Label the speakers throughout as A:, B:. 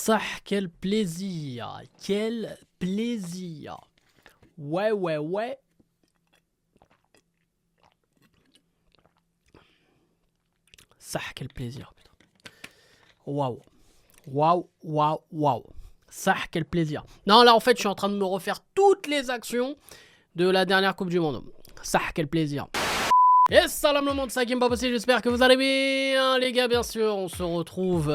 A: Ça, quel plaisir. Quel plaisir. Ouais. Ça, quel plaisir. Waouh. Ça, quel plaisir. Non, là, en fait, je suis en train de me refaire toutes les actions de la dernière Coupe du Monde. Ça, quel plaisir. Et salam le monde, c'est Hakim Babossi, j'espère que vous allez bien les gars. Bien sûr, on se retrouve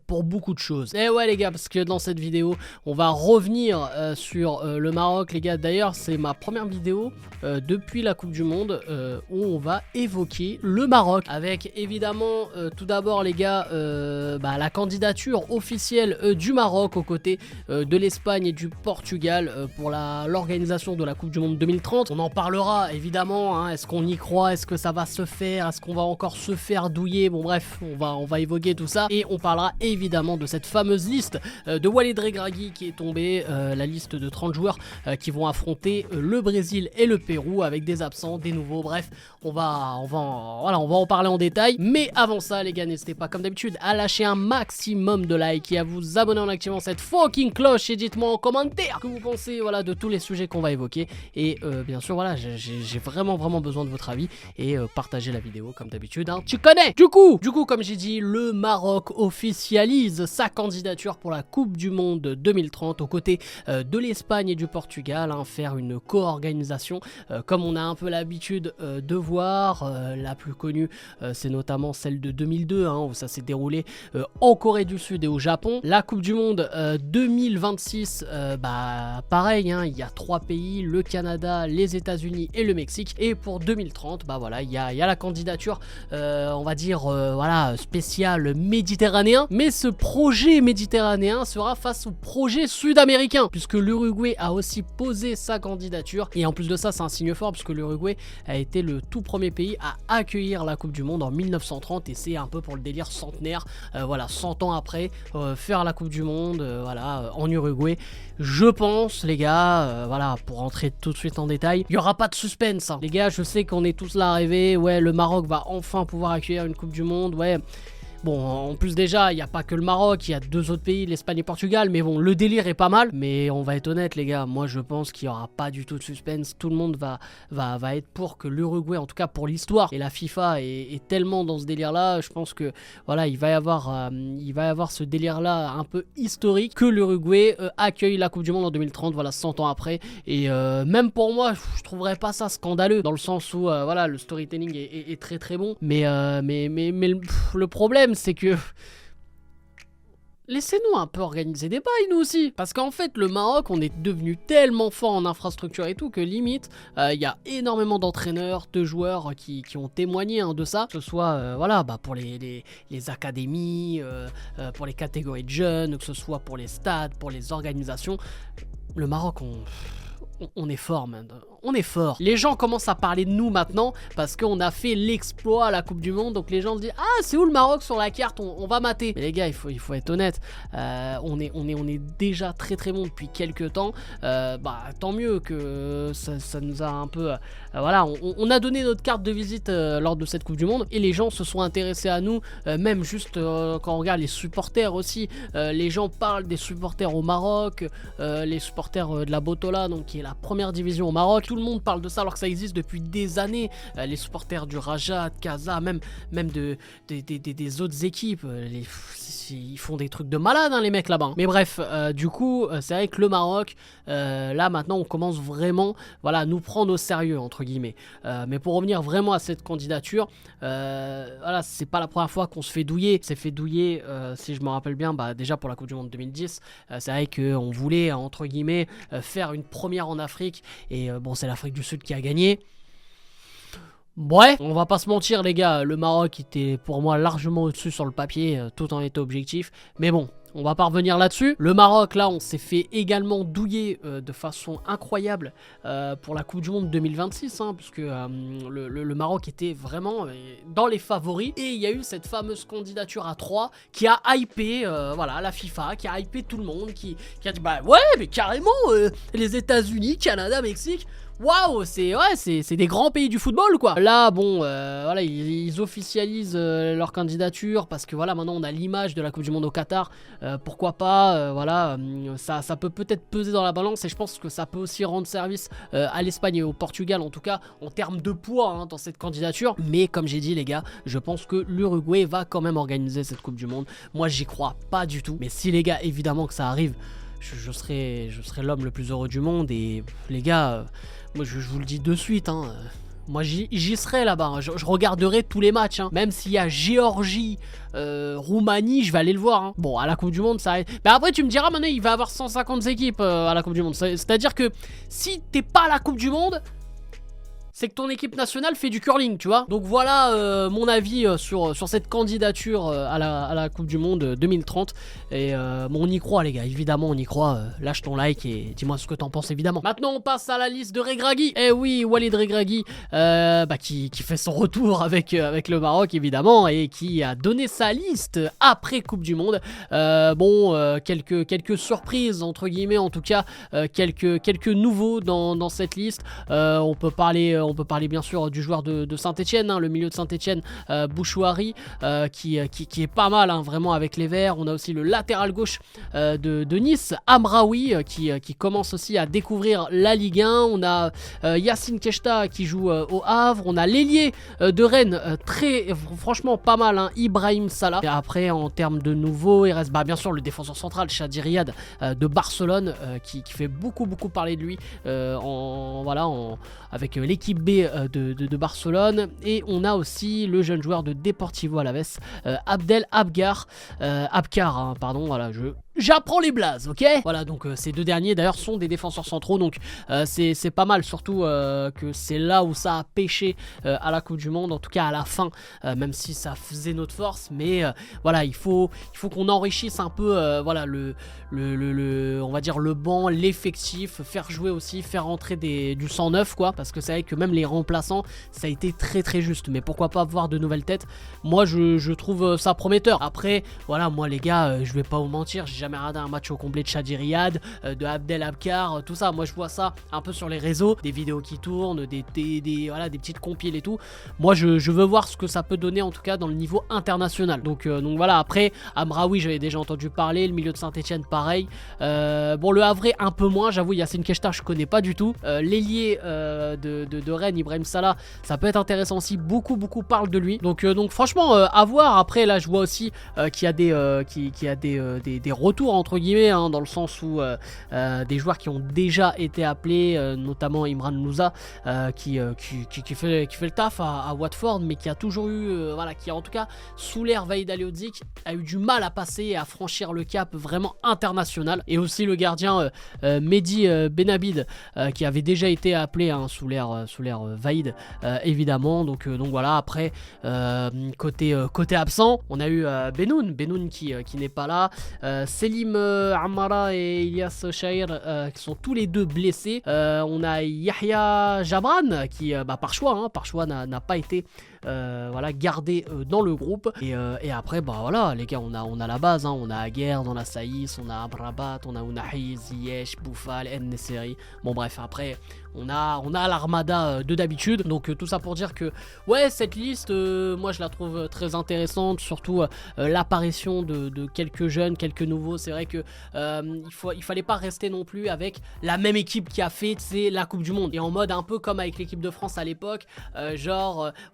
A: pour beaucoup de choses. Et ouais les gars, parce que dans cette vidéo, on va revenir sur le Maroc les gars. D'ailleurs, c'est ma première vidéo depuis la Coupe du Monde où on va évoquer le Maroc. Avec évidemment, tout d'abord les gars, la candidature officielle du Maroc aux côtés de l'Espagne et du Portugal pour l'organisation de la Coupe du Monde 2030. On en parlera évidemment, hein, est-ce qu'on y croit, est-ce que ça va se faire, est-ce qu'on va encore se faire douiller, bon bref, on va évoquer tout ça et on parlera évidemment de cette fameuse liste de Walid Regragui qui est tombée, la liste de 30 joueurs qui vont affronter le Brésil et le Pérou avec des absents, des nouveaux, bref, on va en parler en détail, mais avant ça les gars, n'hésitez pas comme d'habitude à lâcher un maximum de likes et à vous abonner en activant cette fucking cloche et dites-moi en commentaire ce que vous pensez de tous les sujets qu'on va évoquer et bien sûr voilà, j'ai vraiment besoin de votre avis et partagez la vidéo comme d'habitude, hein, tu connais. Du coup comme j'ai dit, le Maroc officialise sa candidature pour la Coupe du Monde 2030 aux côtés de l'Espagne et du Portugal, hein, faire une co-organisation comme on a un peu l'habitude de voir. La plus connue c'est notamment celle de 2002 hein, où ça s'est déroulé en Corée du Sud et au Japon. La Coupe du Monde 2026 pareil, hein, il y a 3 pays, le Canada, les États-Unis et le Mexique, et pour 2030 il y a la candidature on va dire spéciale méditerranéen, mais ce projet méditerranéen sera face au projet sud-américain puisque l'Uruguay a aussi posé sa candidature et en plus de ça c'est un signe fort puisque l'Uruguay a été le tout premier pays à accueillir la Coupe du Monde en 1930 et c'est un peu pour le délire centenaire, 100 ans après faire la Coupe du Monde en Uruguay. Je pense les gars, pour rentrer tout de suite en détail, il n'y aura pas de suspense hein. Les gars, je sais qu'on est tous là à rêver, ouais le Maroc va enfin pouvoir accueillir une Coupe du Monde, ouais. Bon, en plus déjà, il n'y a pas que le Maroc, il y a 2 autres pays, l'Espagne et le Portugal, mais bon, le délire est pas mal. Mais on va être honnête les gars, moi je pense qu'il n'y aura pas du tout de suspense, tout le monde va être pour que l'Uruguay, en tout cas pour l'histoire, et la FIFA est tellement dans ce délire là, je pense que voilà, il va y avoir ce délire là un peu historique, que l'Uruguay accueille la Coupe du Monde en 2030, 100 ans après, et même pour moi, je trouverais pas ça scandaleux, dans le sens où le storytelling est très bon, mais le problème c'est que laissez-nous un peu organiser des bails nous aussi, parce qu'en fait le Maroc on est devenu tellement fort en infrastructure et tout que limite il y a énormément d'entraîneurs, de joueurs qui ont témoigné de ça, que ce soit pour les académies, pour les catégories de jeunes, que ce soit pour les stades, pour les organisations. Le Maroc on est fort, man. On est fort. Les gens commencent à parler de nous maintenant parce qu'on a fait l'exploit à la Coupe du Monde. Donc les gens se disent « Ah, c'est où le Maroc sur la carte, on va mater. » Mais les gars, il faut être honnête. On est déjà très bon depuis quelques temps. Tant mieux que ça nous a un peu... on a donné notre carte de visite lors de cette Coupe du Monde. Et les gens se sont intéressés à nous. Même juste quand on regarde les supporters aussi. Les gens parlent des supporters au Maroc. Les supporters de la Botola, donc qui est la première division au Maroc. Tout le monde parle de ça alors que ça existe depuis des années. Les supporters du Raja, de Casa, même des autres équipes, ils font des trucs de malade hein, les mecs là-bas. Mais bref, du coup, c'est vrai que le Maroc, là maintenant on commence vraiment à nous prendre au sérieux entre guillemets. Mais pour revenir vraiment à cette candidature, c'est pas la première fois qu'on se fait douiller. C'est fait douiller, si je me rappelle bien, déjà pour la Coupe du Monde 2010, c'est vrai qu'on voulait entre guillemets faire une première en Afrique et c'est l'Afrique du Sud qui a gagné. Ouais, on va pas se mentir les gars, le Maroc était pour moi largement au-dessus sur le papier, tout en étant objectif, mais bon, on va pas revenir là-dessus. Le Maroc, là, on s'est fait également douiller de façon incroyable pour la Coupe du Monde 2026, hein, puisque le Maroc était vraiment dans les favoris. Et il y a eu cette fameuse candidature à 3 qui a hypé la FIFA, qui a hypé tout le monde, qui a dit bah ouais, mais carrément, les États-Unis, Canada, Mexique. waouh, c'est des grands pays du football quoi. Là bon voilà, ils officialisent leur candidature parce que voilà, maintenant on a l'image de la Coupe du Monde au Qatar. Pourquoi pas, voilà, ça peut peut-être peser dans la balance, et je pense que ça peut aussi rendre service à l'Espagne et au Portugal, en tout cas en termes de poids hein, dans cette candidature. Mais comme j'ai dit les gars, je pense que l'Uruguay va quand même organiser cette Coupe du Monde. Moi j'y crois pas du tout, mais si les gars, évidemment que ça arrive, je serai l'homme le plus heureux du monde. Et les gars, moi je vous le dis de suite hein, moi j'y serai là-bas, hein. Je regarderai tous les matchs hein. Même s'il y a Géorgie, Roumanie, je vais aller le voir hein. Bon, à la Coupe du Monde ça arrive. Mais après tu me diras, maintenant il va y avoir 150 équipes à la Coupe du Monde. C'est-à-dire que si t'es pas à la Coupe du Monde, c'est que ton équipe nationale fait du curling, tu vois. Donc voilà mon avis sur cette candidature à la Coupe du Monde 2030. Et bon, on y croit les gars, évidemment on y croit. Lâche ton like et dis-moi ce que t'en penses évidemment. Maintenant on passe à la liste de Regragui. Eh oui, Walid Regragui qui fait son retour avec le Maroc évidemment, et qui a donné sa liste après Coupe du Monde. Quelques surprises entre guillemets, en tout cas quelques nouveaux dans cette liste. On peut parler bien sûr du joueur de Saint-Etienne, hein, le milieu de Saint-Etienne, Bouchouari, qui est pas mal hein, vraiment avec les Verts. On a aussi le latéral gauche de Nice, Amraoui, qui commence aussi à découvrir la Ligue 1. On a Yacine Keshta qui joue au Havre. On a l'ailier de Rennes, franchement pas mal, hein, Ibrahim Salah. Et après en termes de nouveaux, il reste bien sûr le défenseur central Chadi Riyad de Barcelone, qui fait beaucoup parler de lui avec l'équipe B de Barcelone. Et on a aussi le jeune joueur de Deportivo Alaves, Abdel Abkar, pardon, voilà, j'apprends les blazes, ok. Voilà, donc ces deux derniers d'ailleurs sont des défenseurs centraux, donc c'est pas mal, surtout que c'est là où ça a pêché à la Coupe du Monde, en tout cas à la fin, même si ça faisait notre force. Mais voilà, il faut qu'on enrichisse un peu voilà, on va dire le banc, l'effectif, faire jouer aussi, faire entrer du 109 quoi, parce que c'est vrai que même les remplaçants, ça a été très juste. Mais pourquoi pas voir de nouvelles têtes? Moi je trouve ça prometteur. Après voilà, moi les gars, je vais pas vous mentir, j'ai jamais regardé un match au complet de Chadi Riyad, de Abdel Abkar, tout ça. Moi je vois ça un peu sur les réseaux, des vidéos qui tournent, des petites compiles et tout. Moi je veux voir ce que ça peut donner, en tout cas dans le niveau international. Donc voilà, après Amraoui j'avais déjà entendu parler, le milieu de Saint-Etienne pareil. Bon, le Havre un peu moins, j'avoue. Yacine Keshta je connais pas du tout. L'ailier de Rennes, Ibrahim Salah, ça peut être intéressant aussi. Beaucoup parlent de lui. Donc franchement à voir. Après là je vois aussi qu'il y a des retours entre guillemets hein, dans le sens où des joueurs qui ont déjà été appelés, notamment Imran Louza, qui fait le taf à Watford, mais qui a toujours eu voilà, qui en tout cas sous l'ère Vahid Halilhodžić a eu du mal à passer et à franchir le cap vraiment international. Et aussi le gardien Mehdi Benabid, qui avait déjà été appelé hein, sous l'ère Vahid évidemment. Donc voilà. Après côté absent, on a eu Benoun qui n'est pas là, Selim Amara et Ilyas Shahir qui sont tous les deux blessés. On a Yahya Jabran qui par choix n'a pas été voilà, gardé dans le groupe. Et après voilà les gars, on a la base hein. On a Aguerd, on a Saïs, on a Amrabat, on a Ounahi, Ziyech, Boufal, Ennesseri. Bon bref, après on a l'armada de d'habitude. Donc tout ça pour dire que ouais, cette liste moi je la trouve très intéressante, surtout l'apparition de quelques jeunes, quelques nouveaux. C'est vrai que il fallait pas rester non plus avec la même équipe qui a fait la Coupe du Monde, et en mode un peu comme avec l'équipe de France à l'époque,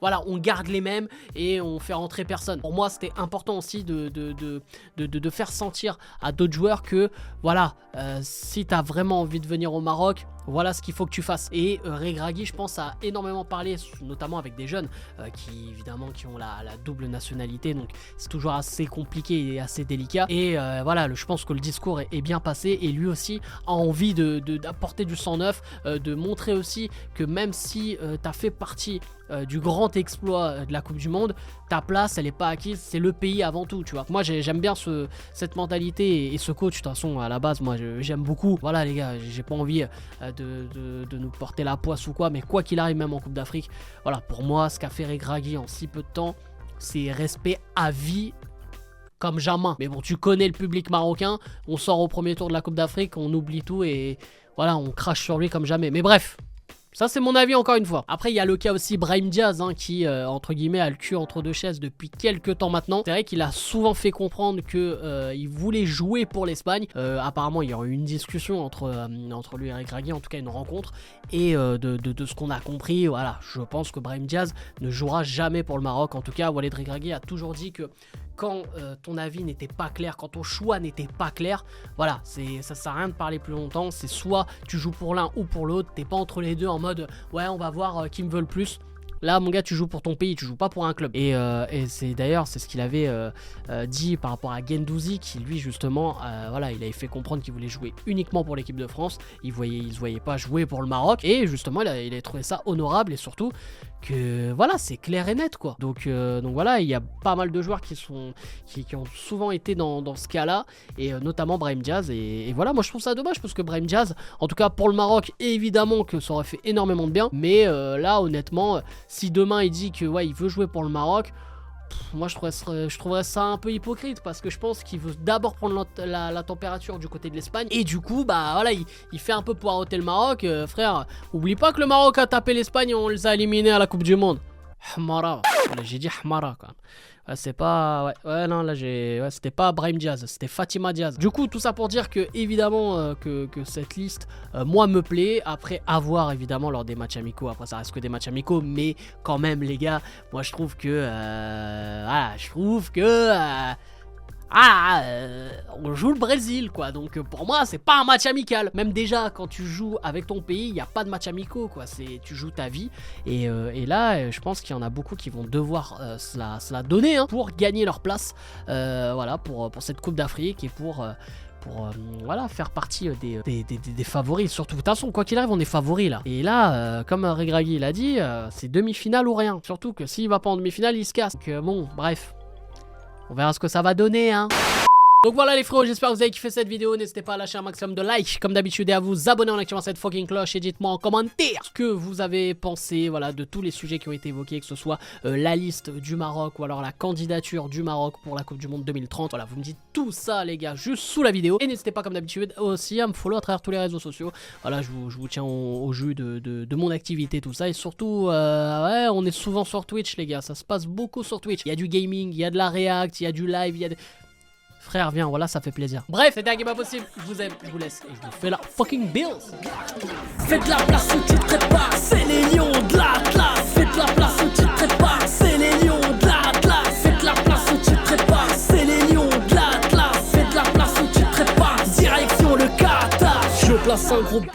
A: voilà, on garde les mêmes et on fait rentrer personne. Pour moi c'était important aussi de faire sentir à d'autres joueurs que voilà, si t'as vraiment envie de venir au Maroc, voilà ce qu'il faut que tu fasses. Et Regragui je pense a énormément parlé, notamment avec des jeunes qui évidemment qui ont la double nationalité, donc c'est toujours assez compliqué et assez délicat. Et voilà, je pense que le discours est bien passé, et lui aussi a envie d'apporter du 109, de montrer aussi que même si t'as fait partie du grand exploit de la Coupe du Monde, ta place elle est pas acquise, c'est le pays avant tout, tu vois. Moi j'aime bien cette mentalité et ce coach. De toute façon à la base moi j'aime beaucoup. Voilà les gars, j'ai pas envie de nous porter la poisse ou quoi, mais quoi qu'il arrive, même en Coupe d'Afrique, voilà, pour moi ce qu'a fait Regragui en si peu de temps, c'est respect à vie comme jamais. Mais bon, tu connais le public marocain, on sort au premier tour de la Coupe d'Afrique, on oublie tout et voilà, on crache sur lui comme jamais. Mais bref, Ça c'est mon avis encore une fois. Après il y a le cas aussi Brahim Diaz hein, qui entre guillemets a le cul entre deux chaises depuis quelques temps maintenant. C'est vrai qu'il a souvent fait comprendre que il voulait jouer pour l'Espagne. Apparemment il y aurait eu une discussion entre lui et Regragui, en tout cas une rencontre. Et de ce qu'on a compris, voilà, je pense que Brahim Diaz ne jouera jamais pour le Maroc. En tout cas Walid Regragui a toujours dit que quand ton avis n'était pas clair, quand ton choix n'était pas clair, voilà, ça sert à rien de parler plus longtemps. C'est soit tu joues pour l'un ou pour l'autre, t'es pas entre les deux en mode ouais on va voir qui me veut le plus. Là mon gars tu joues pour ton pays, tu joues pas pour un club. Et c'est d'ailleurs c'est ce qu'il avait dit par rapport à Guendouzi qui lui justement voilà, il avait fait comprendre qu'il voulait jouer uniquement pour l'équipe de France. Il se voyait pas jouer pour le Maroc. Et justement il avait trouvé ça honorable et surtout que voilà c'est clair et net quoi. Donc voilà, il y a pas mal de joueurs qui ont souvent été dans ce cas là et notamment Brahim Diaz et voilà, moi je trouve ça dommage parce que Brahim Diaz en tout cas pour le Maroc évidemment que ça aurait fait énormément de bien, mais là honnêtement si demain il dit que ouais il veut jouer pour le Maroc, moi je trouverais ça un peu hypocrite parce que je pense qu'il veut d'abord prendre la température du côté de l'Espagne et du coup bah voilà il fait un peu poireauter le Maroc. Frère, oublie pas que le Maroc a tapé l'Espagne et on les a éliminés à la Coupe du Monde. Hamara, j'ai dit Hamara quand même. C'est pas non là c'était pas Brahim Diaz, c'était Fatima Diaz. Du coup tout ça pour dire que évidemment que cette liste moi me plaît. Après à voir évidemment lors des matchs amicaux. Après ça reste que des matchs amicaux, mais quand même les gars, moi je trouve que voilà, on joue le Brésil quoi, donc pour moi c'est pas un match amical. Même déjà quand tu joues avec ton pays, il n'y a pas de match amicaux quoi, tu joues ta vie et là je pense qu'il y en a beaucoup qui vont devoir se la donner hein, pour gagner leur place voilà, pour cette Coupe d'Afrique et pour voilà, faire partie des favoris. Surtout, de toute façon, quoi qu'il arrive, on est favoris là. Et là, comme Regragui l'a dit, c'est demi-finale ou rien. Surtout que s'il va pas en demi-finale, il se casse. Donc bon, bref. On verra ce que ça va donner, hein. Donc voilà les frérots, j'espère que vous avez kiffé cette vidéo. N'hésitez pas à lâcher un maximum de likes comme d'habitude et à vous abonner en activant cette fucking cloche. Et dites-moi en commentaire ce que vous avez pensé voilà, de tous les sujets qui ont été évoqués, que ce soit la liste du Maroc ou alors la candidature du Maroc pour la Coupe du Monde 2030. Voilà, vous me dites tout ça les gars juste sous la vidéo. Et n'hésitez pas comme d'habitude aussi à me follow à travers tous les réseaux sociaux. Voilà, je vous tiens au jus de mon activité, tout ça. Et surtout, ouais, on est souvent sur Twitch les gars, ça se passe beaucoup sur Twitch. Il y a du gaming, il y a de la react, il y a du live, il y a des... Frère, viens, voilà, ça fait plaisir. Bref, c'était un game impossible. Je vous aime, je vous laisse et je vous fais la fucking bills.
B: Faites la place où tu te prépares, c'est les lions de l'Atlas. Faites la place où tu te prépares, c'est les lions de l'Atlas. Faites la place où tu te prépares, c'est les lions de l'Atlas. Faites la place où tu te prépares, direction le Qatar. Je place un gros